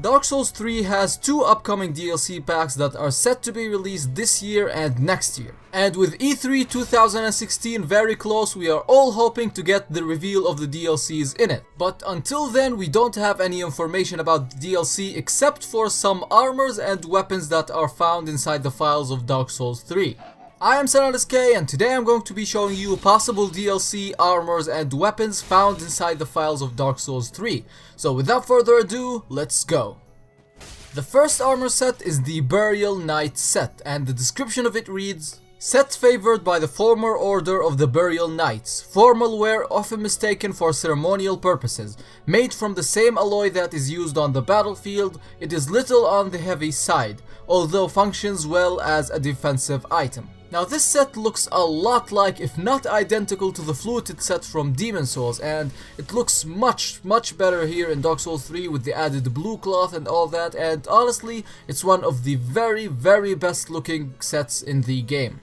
Dark Souls 3 has 2 upcoming DLC packs that are set to be released this year and next year. And with E3 2016 very close, we are all hoping to get the reveal of the DLCs in it. But until then, we don't have any information about the DLC except for some armors and weapons that are found inside the files of Dark Souls 3. I am SK, and today I'm going to be showing you possible DLC, armors and weapons found inside the files of Dark Souls 3. So without further ado, let's go. The first armor set is the Burial Knight set, and the description of it reads: set favored by the former order of the Burial Knights, formal wear often mistaken for ceremonial purposes, made from the same alloy that is used on the battlefield. It is little on the heavy side, although functions well as a defensive item. Now this set looks a lot like, if not identical to, the fluted set from Demon Souls, and it looks much better here in Dark Souls 3 with the added blue cloth and all that, and honestly it's one of the very best looking sets in the game.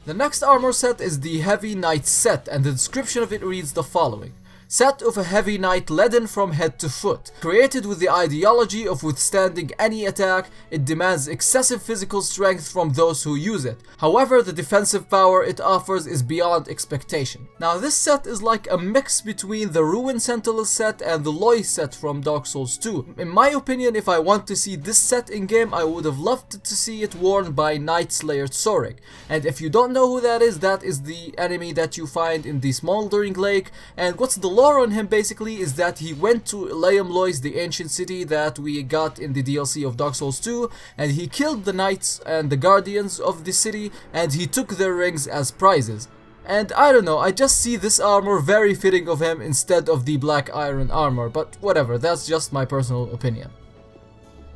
The next armor set is the Heavy Knight set, and the description of it reads the following: set of a heavy knight leaden from head to foot. Created with the ideology of withstanding any attack, it demands excessive physical strength from those who use it. However, the defensive power it offers is beyond expectation. Now this set is like a mix between the Ruin Sentinel set and the Loi set from Dark Souls 2. In my opinion, if I want to see this set in game, I would have loved to see it worn by Night Slayer Tsorik. And if you don't know who that is the enemy that you find in the Smoldering Lake. And what's the lore on him basically is that he went to Liam Lois, the ancient city that we got in the DLC of Dark Souls 2, and he killed the knights and the guardians of the city, and he took their rings as prizes. And I don't know, I just see this armor very fitting of him instead of the black iron armor, but whatever, that's just my personal opinion.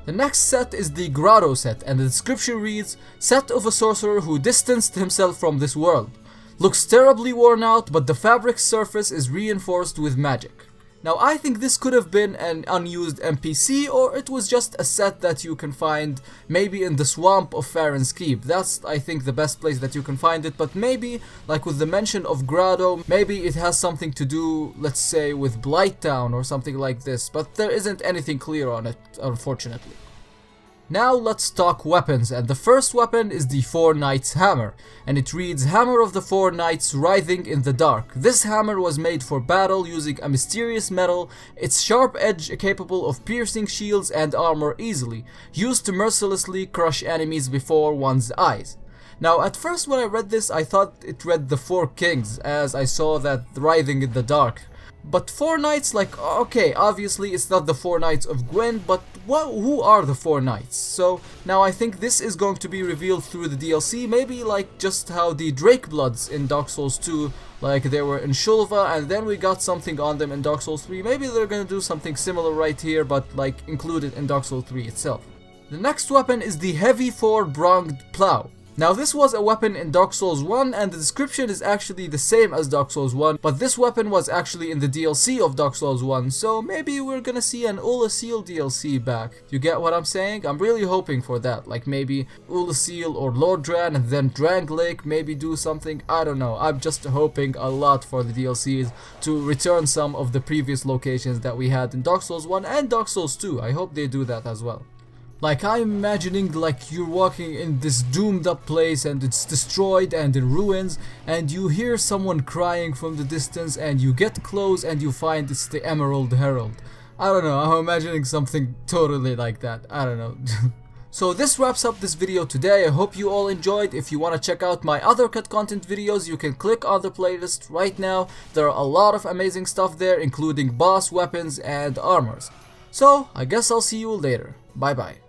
The next set is the Grotto set, and the description reads: set of a sorcerer who distanced himself from this world. Looks terribly worn out, but the fabric surface is reinforced with magic. Now I think this could have been an unused NPC, or it was just a set that you can find maybe in the swamp of Farron's Keep. That's, I think, the best place that you can find it, but maybe, like with the mention of Grotto, maybe it has something to do, let's say, with Blighttown or something like this, but there isn't anything clear on it, unfortunately. Now let's talk weapons, and the first weapon is the Four Knights Hammer, and it reads: Hammer of the Four Knights writhing in the dark. This hammer was made for battle using a mysterious metal, its sharp edge capable of piercing shields and armor easily, used to mercilessly crush enemies before one's eyes. Now at first when I read this, I thought it read the Four Kings, as I saw that writhing in the dark. But Four Knights, like, okay, obviously it's not the Four Knights of Gwyn, but who are the Four Knights? So now I think this is going to be revealed through the DLC, maybe like just how the Drakebloods in Dark Souls 2, like they were in Shulva and then we got something on them in Dark Souls 3. Maybe they're gonna do something similar right here, but like included in Dark Souls 3 itself. The next weapon is the Heavy Four-Pronged Plow. Now this was a weapon in Dark Souls 1, and the description is actually the same as Dark Souls 1, but this weapon was actually in the DLC of Dark Souls 1, so maybe we're gonna see an Ulasil DLC back. You get what I'm saying? I'm really hoping for that, like maybe Ulasil or Lord Dran and then Drang Lake maybe do something, I don't know. I'm just hoping a lot for the DLCs to return some of the previous locations that we had in Dark Souls 1 and Dark Souls 2. I hope they do that as well. Like, I'm imagining like you're walking in this doomed up place and it's destroyed and in ruins, and you hear someone crying from the distance, and you get close and you find it's the Emerald Herald. I don't know, I'm imagining something totally like that. I don't know. So this wraps up this video today. I hope you all enjoyed. If you want to check out my other cut content videos, you can click on the playlist right now. There are a lot of amazing stuff there, including boss weapons and armors. So I guess I'll see you later. Bye bye.